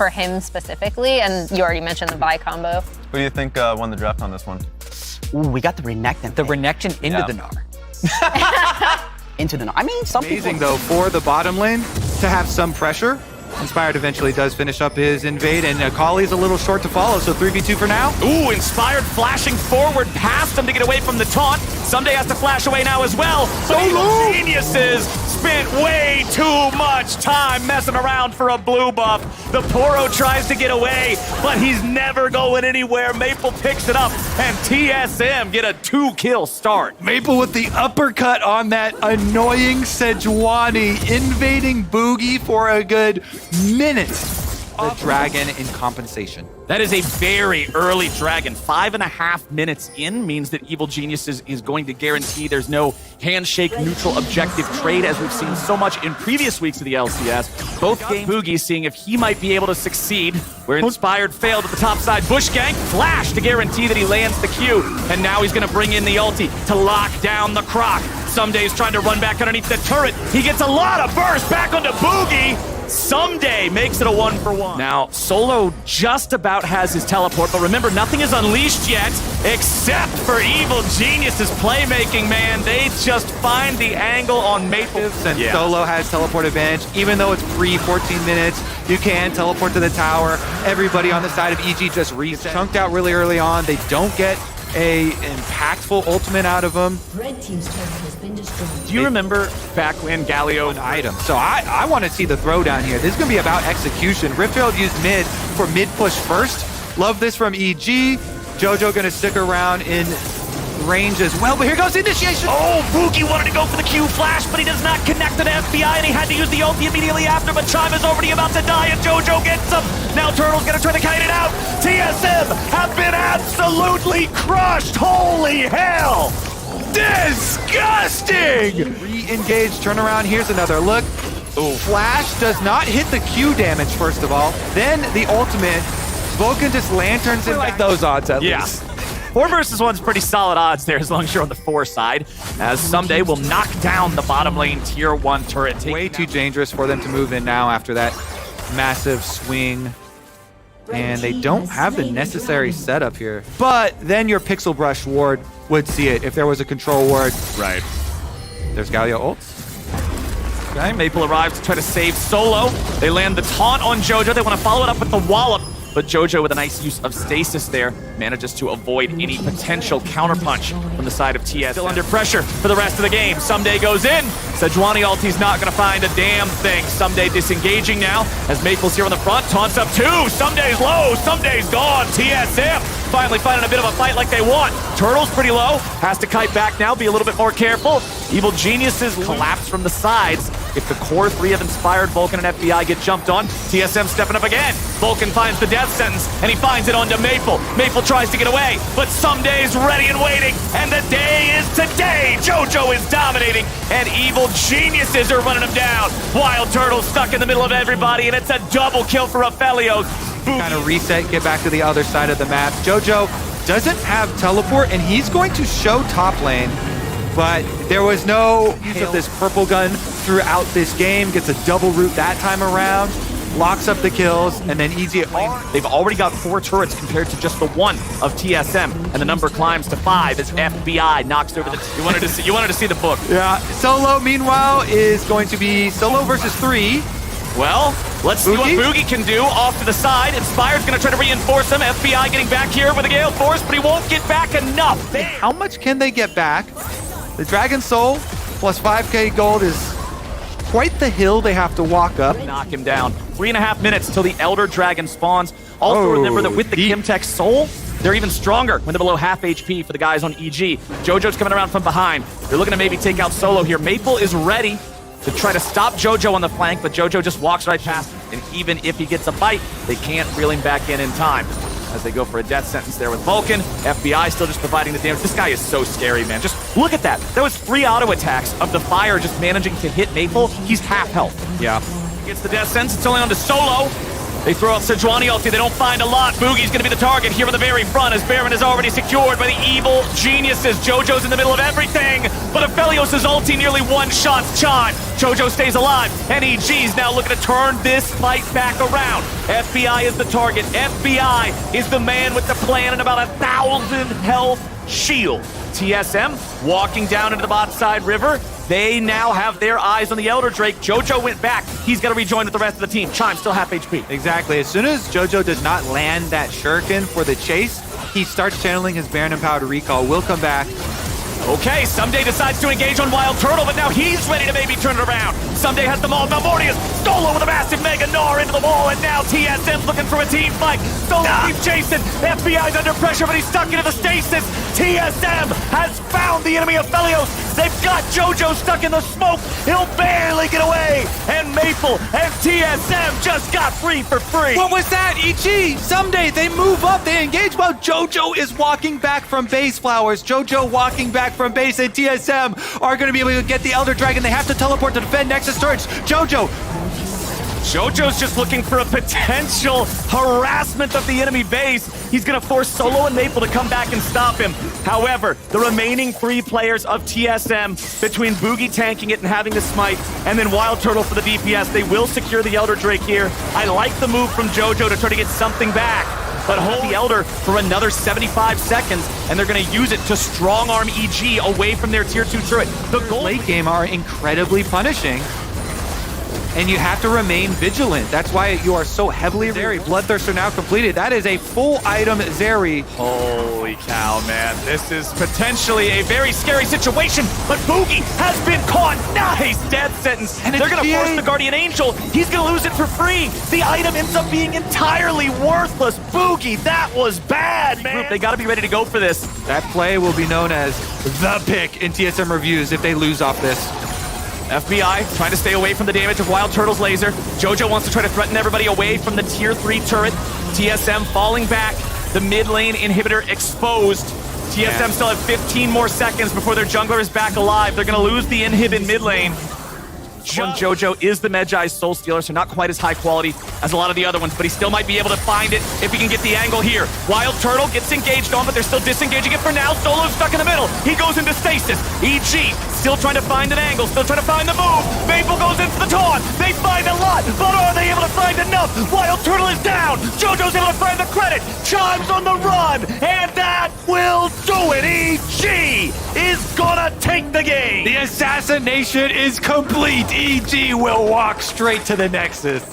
for him specifically, and you already mentioned the buy combo. Who do you think won the draft on this one? Ooh, we got the Renekton. The Renekton into the Gnar. Into the Gnar. I mean, some Amazing people... though for the bottom lane to have some pressure. Inspired eventually does finish up his invade, and Akali's a little short to follow, so 3v2 for now. Ooh, Inspired flashing forward past him to get away from the taunt. Someday has to flash away now as well. But Geniuses spent way too much time messing around for a blue buff. The Poro tries to get away, but he's never going anywhere. Maple picks it up, and TSM get a 2-kill start. Maple with the uppercut on that annoying Sejuani, invading Boogie for a good minute. The dragon in compensation. That is a very early dragon. 5.5 minutes in means that Evil Geniuses is going to guarantee there's no handshake neutral objective trade, as we've seen so much in previous weeks of the LCS. Both games, Boogie seeing if he might be able to succeed, where Inspired failed at the top side. Bush gank, flash to guarantee that he lands the Q, and now he's gonna bring in the ulti to lock down the Croc. Someday's trying to run back underneath the turret. He gets a lot of burst back onto Boogie. Someday makes it a 1-for-1. Now, Solo just about has his teleport, but remember, nothing is unleashed yet, except for Evil Geniuses playmaking, man. They just find the angle on Maple. And Solo has teleport advantage. Even though it's pre-14 minutes, you can teleport to the tower. Everybody on the side of EG just chunked out really early on. They don't get a impactful ultimate out of them. Red team's turret has been destroyed. Do you remember back when Galio... An item. So I want to see the throwdown here. This is going to be about execution. Riftfield used mid for mid push first. Love this from EG. Jojo going to stick around in range as well, but here goes initiation. Oh, Boogie wanted to go for the Q flash, but he does not connect to the FBI, and he had to use the ulti immediately after, but Chime is already about to die, and Jojo gets him. Now Turtle's gonna try to kite it out. TSM have been absolutely crushed. Holy hell. Disgusting. Re-engage, turnaround. Here's another look. Ooh. Flash does not hit the Q damage, first of all. Then the ultimate. Vulcan just lanterns it. Like those odds at least. 4 versus 1's pretty solid odds there, as long as you're on the 4 side, as Someday will knock down the bottom lane tier 1 turret. Way too dangerous for them to move in now after that massive swing. And they don't have the necessary setup here. But then your Pixel Brush ward would see it if there was a control ward. Right. There's Galio ults. Okay, Maple arrives to try to save Solo. They land the taunt on Jojo. They want to follow it up with the wallop. But Jojo, with a nice use of stasis there, manages to avoid any potential counterpunch from the side of TS. Still under pressure for the rest of the game. Someday goes in. Sejuani ulti's not going to find a damn thing. Someday disengaging now as Maple's here on the front. Taunts up 2. Someday's low. Someday's gone. TSM finally finding a bit of a fight like they want. Turtle's pretty low. Has to kite back now. Be a little bit more careful. Evil Geniuses collapse from the sides. If the core 3 of Inspired, Vulcan, and FBI get jumped on, TSM stepping up again. Vulcan finds the death sentence, and he finds it onto Maple. Maple tries to get away, but Someday's ready and waiting, and the day is today. Jojo is dominating, and Evil Geniuses are running him down. Wild Turtle stuck in the middle of everybody, and it's a double kill for Aphelios. Kind of reset, get back to the other side of the map. Jojo doesn't have teleport, and he's going to show top lane. But there was no use of this purple gun throughout this game. Gets a double root that time around. Locks up the kills, and then easy. They've already got 4 turrets compared to just the 1 of TSM, and the number climbs to 5 as FBI knocks over the... You wanted to see the book. Yeah. Solo, meanwhile, is going to be Solo versus 3. Well, let's see what Boogie can do off to the side. Inspired's going to try to reinforce him. FBI getting back here with a Gale Force, but he won't get back enough. How much can they get back? The Dragon Soul plus 5k gold is quite the hill they have to walk up. Knock him down. 3.5 minutes till the Elder Dragon spawns. Also remember that with the Kimtech Soul, they're even stronger when they're below half HP for the guys on EG. Jojo's coming around from behind. They're looking to maybe take out Solo here. Maple is ready to try to stop Jojo on the flank, but Jojo just walks right past him. And even if he gets a bite, they can't reel him back in time. As they go for a death sentence there with Vulcan. FBI still just providing the damage. This guy is so scary, man. Just look at that. That was 3 auto attacks of the fire just managing to hit Maple. He's half health. Yeah. Gets the death sentence. It's only on to Solo. They throw out Sejuani ulti. They don't find a lot. Boogie's going to be the target here on the very front as Baron is already secured by the evil geniuses. JoJo's in the middle of everything, but Aphelios' ulti nearly one-shots Chime. JoJo stays alive, and EG's now looking to turn this fight back around. FBI is the target. FBI is the man with the plan and about 1,000 health shield. TSM walking down into the bot side river. They now have their eyes on the Elder Drake. JoJo went back. He's got to rejoin with the rest of the team. Chime still half HP. Exactly. As soon as JoJo does not land that shuriken for the chase, he starts channeling his Baron Empowered Recall. Will come back. Okay, Someday decides to engage on Wild Turtle, but now he's ready to maybe turn it around. Someday has the maul. Malmortius, Solo with a massive Mega Gnar into the wall, and now TSM's looking for a team fight. Solo keeps chasing. FBI's under pressure, but he's stuck into the stasis. TSM has found the enemy of Aphelios. They've got JoJo stuck in the smoke. He'll barely get away. And Maple and TSM just got free for free. What was that? EG, Someday, they move up, they engage while JoJo is walking back from base, Flowers. JoJo walking back from base, and TSM are going to be able to get the Elder Dragon. They have to teleport to defend Nexus Turrets. JoJo's just looking for a potential harassment of the enemy base. He's going to force Solo and Maple to come back and stop him. However, the remaining 3 players of TSM, between Boogie tanking it and having the smite, and then Wild Turtle for the DPS, they will secure the Elder Drake here. I like the move from JoJo to try to get something back, but hold the Elder for another 75 seconds, and they're going to use it to strong-arm EG away from their Tier 2 turret. The goal Late game are incredibly punishing, and you have to remain vigilant. That's why you are so heavily Zeri. Bloodthirster now completed. That is a full item Zeri. Holy cow, man. This is potentially a very scary situation, but Boogie has been caught. Nice death sentence. And they're going to force the Guardian Angel. He's going to lose it for free. The item ends up being entirely worthless. Boogie, that was bad, man. They got to be ready to go for this. That play will be known as the pick in TSM reviews if they lose off this. FBI trying to stay away from the damage of Wild Turtle's laser. JoJo wants to try to threaten everybody away from the Tier 3 turret. TSM falling back. The mid lane inhibitor exposed. TSM still have 15 more seconds before their jungler is back alive. They're going to lose the inhib in mid lane. JoJo is the Medjai's Soul Stealer, so not quite as high quality as a lot of the other ones, but he still might be able to find it if he can get the angle here. Wild Turtle gets engaged on, but they're still disengaging it for now. Solo's stuck in the middle. He goes into stasis. EG still trying to find an angle, still trying to find the move. Maple goes in for the taunt. They find a lot, but are they able to find enough? Wild Turtle is down. JoJo's able to find the credit. Chime's on the run, and that will do it. EG is gonna take the game. The assassination is complete. EG will walk straight to the Nexus.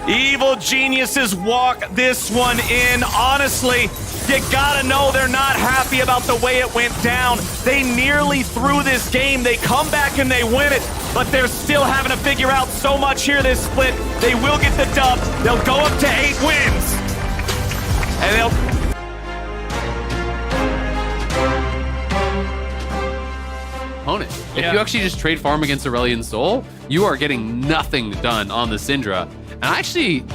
Evil geniuses walk this one in. Honestly, you gotta know they're not happy about the way it went down. They nearly threw this game. They come back and they win it, but they're still having to figure out so much here this split. They will get the dub. They'll go up to 8 wins. And they'll... Opponent. If you actually just trade farm against Aurelion Sol, you are getting nothing done on the Syndra. And actually,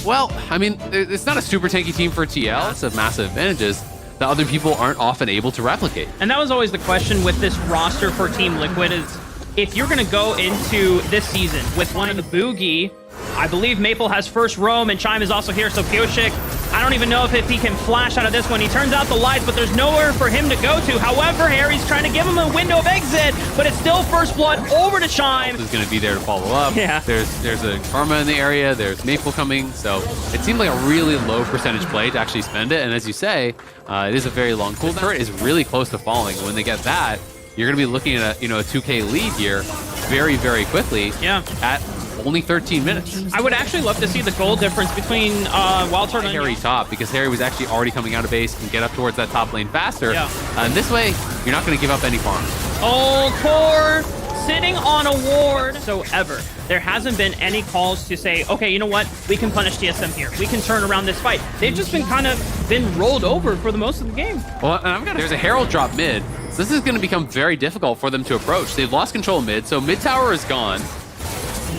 well, I mean, it's not a super tanky team for TL. It's massive advantages that other people aren't often able to replicate. And that was always the question with this roster for Team Liquid is, if you're going to go into this season with one of the Boogie, I believe Maple has first roam and Chime is also here, so Pioshik, I don't even know if he can flash out of this one. He turns out the lights, but there's nowhere for him to go to. However, Harry's trying to give him a window of exit, but it's still first blood over to Chime. Is going to be there to follow up. Yeah. There's a Karma in the area. There's Maple coming. So it seemed like a really low percentage play to actually spend it. And as you say, it is a very long cooldown. The turret is really close to falling. When they get that, you're going to be looking at a 2K lead here very, very quickly. Yeah. At only 13 minutes. I would actually love to see the goal difference between Wild Turtle and Harry top, because Harry was actually already coming out of base, can get up towards that top lane faster. Yeah. And this way, you're not going to give up any farm. Oh, Core sitting on a ward. So ever. There hasn't been any calls to say, okay, you know what? We can punish TSM here. We can turn around this fight. They've just been rolled over for the most of the game. Well, there's a Herald drop mid, so this is going to become very difficult for them to approach. They've lost control mid, so mid tower is gone.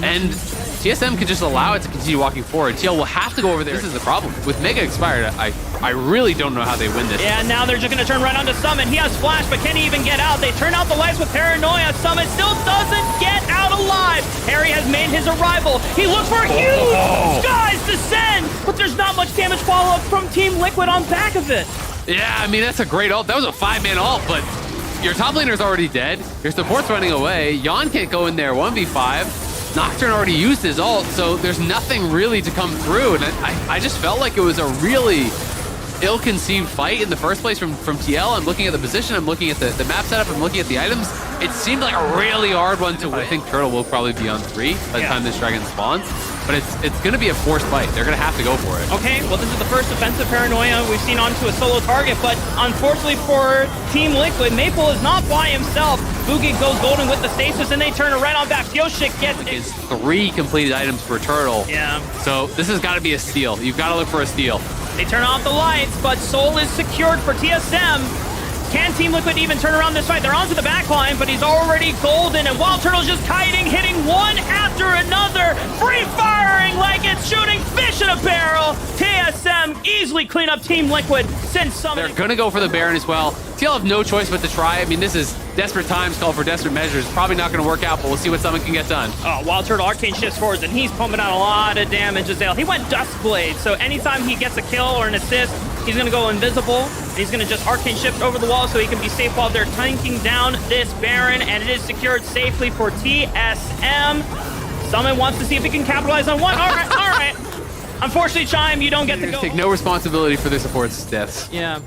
And TSM could just allow it to continue walking forward, TL will have to go over there. This is the problem. With Mega expired, I really don't know how they win this. Yeah, now they're just going to turn right onto Summit. He has Flash, but can he even get out? They turn out the lights with Paranoia. Summit still doesn't get out alive. Harry has made his arrival. He looks for a huge Skies Descend, but there's not much damage follow-up from Team Liquid on back of it. Yeah, I mean, that's a great ult. That was a 5-man ult, but your top laner's already dead. Your support's running away. Yon can't go in there 1v5. Nocturne already used his ult, so there's nothing really to come through. And I just felt like it was a really ill-conceived fight in the first place from TL. I'm looking at the position, I'm looking at the map setup, I'm looking at the items. It seemed like a really hard one to win. I think Turtle will probably be on 3 by the time this dragon spawns. But it's going to be a forced fight. They're going to have to go for it. Okay, well, this is the first offensive Paranoia we've seen onto a solo target, but unfortunately for Team Liquid, Maple is not by himself. Boogie goes golden with the stasis, and they turn around on back. Yoshik gets... It's 3 completed items for Turtle. Yeah. So this has got to be a steal. You've got to look for a steal. They turn off the lights, but Soul is secured for TSM. Can Team Liquid even turn around this fight? They're onto the backline, but he's already golden, and Wild Turtle's just kiting, hitting one after another, free firing like it's shooting fish in a barrel. TSM easily clean up Team Liquid since summoning. They're gonna go for the Baron as well. TL have no choice but to try. I mean, this is desperate times call for desperate measures. Probably not gonna work out, but we'll see what someone can get done. Oh, Wild Turtle Arcane shifts forwards, and he's pumping out a lot of damage as well. He went Duskblade, so anytime he gets a kill or an assist, he's gonna go invisible. He's gonna just Arcane shift over the wall so he can be safe while they're tanking down this Baron, and it is secured safely for TSM. Someone wants to see if he can capitalize on one. All right. Unfortunately, Chime, you don't get to go. Take no responsibility for their support's deaths. Yeah.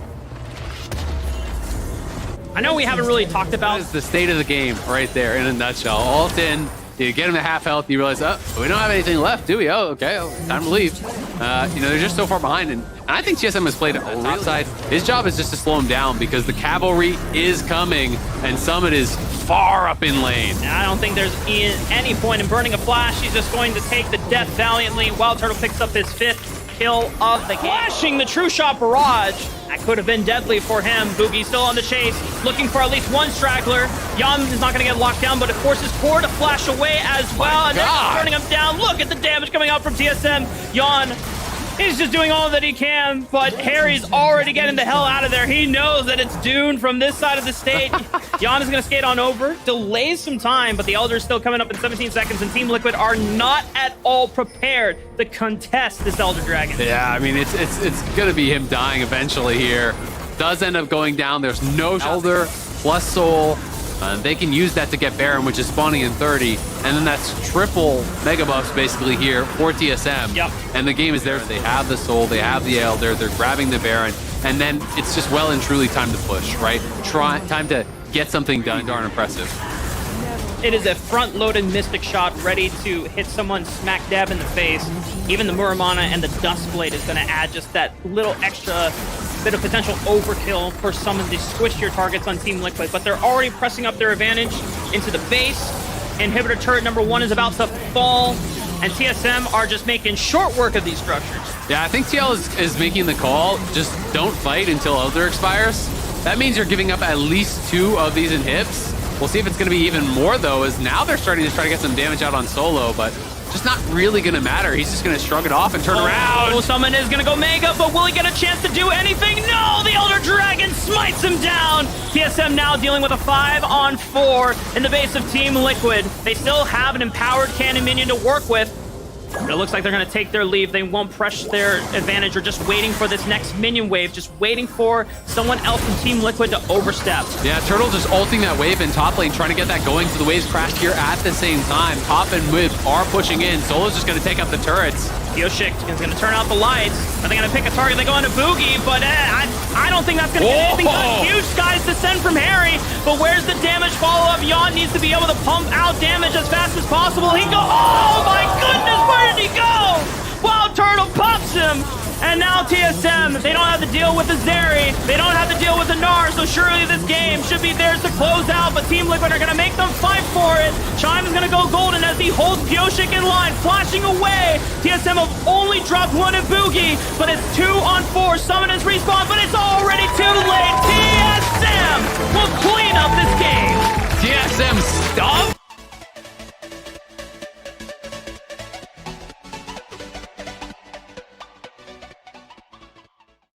I know we haven't really talked about... That is the state of the game right there in a nutshell. Ult in, you get him to half health, you realize, oh, we don't have anything left, do we? Oh, okay, time to leave. They're just so far behind, and I think TSM has played a real side. His job is just to slow him down because the cavalry is coming, and Summit is far up in lane. I don't think there's any point in burning a flash. He's just going to take the death valiantly. Wild Turtle picks up his 5th kill of the game. Flashing the True Shot Barrage. That could have been deadly for him. Boogie still on the chase, looking for at least one straggler. Yon is not going to get locked down, but it forces Core to flash away as well, and then turning him down. Look at the damage coming out from TSM. Yon, he's just doing all that he can, but Harry's already getting the hell out of there. He knows that it's Dune from this side of the stage. Yon is going to skate on over, delays some time, but the Elder's still coming up in 17 seconds, and Team Liquid are not at all prepared to contest this Elder Dragon. Yeah, I mean, it's going to be him dying eventually here. Does end up going down. There's no Elder plus Soul. They can use that to get Baron, which is spawning in 30, and then that's triple mega buffs basically here for TSM. Yep. And the game is there. They have the Soul, they have the Elder, they're grabbing the Baron, and then it's just well and truly time to push, right? Time to get something done. Darn impressive. It is a front-loaded Mystic Shot ready to hit someone smack dab in the face. Even the Muramana and the Duskblade is going to add just that little extra bit of potential overkill for some of these squishier targets on Team Liquid, but they're already pressing up their advantage into the base. Inhibitor turret number 1 is about to fall, and TSM are just making short work of these structures. Yeah, I think TL is making the call, just don't fight until Elder expires. That means you're giving up at least 2 of these inhibs. We'll see if it's going to be even more, though, as now they're starting to try to get some damage out on Solo, but just not really going to matter. He's just going to shrug it off and turn around. Oh, someone is going to go Mega, but will he get a chance to do anything? No, the Elder Dragon smites him down. TSM now dealing with a 5-on-4 in the base of Team Liquid. They still have an empowered cannon minion to work with. But it looks like they're going to take their leave. They won't press their advantage or just waiting for this next minion wave, just waiting for someone else from Team Liquid to overstep. Yeah, Turtle just ulting that wave in top lane, trying to get that going so the waves crash here at the same time. Top and mid are pushing in. Solo's just going to take out the turrets. Yoshik is going to turn out the lights. Are they going to pick a target? They go into Boogie, but I don't think that's going to get anything done. Huge Skies Descend from Harry, but where's the damage follow-up? Yon needs to be able to pump out damage as fast as possible. He goes, oh my goodness, where did he go? Wild Turtle pops him. And now TSM, they don't have to deal with the Zeri. They don't have to deal with the Gnar, so surely this game should be theirs to close out, but Team Liquid are going to make them fight for it. Chime is going to go golden as he holds Pyoshik in line, flashing away. TSM have only dropped 1 at Boogie, but it's 2-on-4. Summon has respawned, but it's already too late. TSM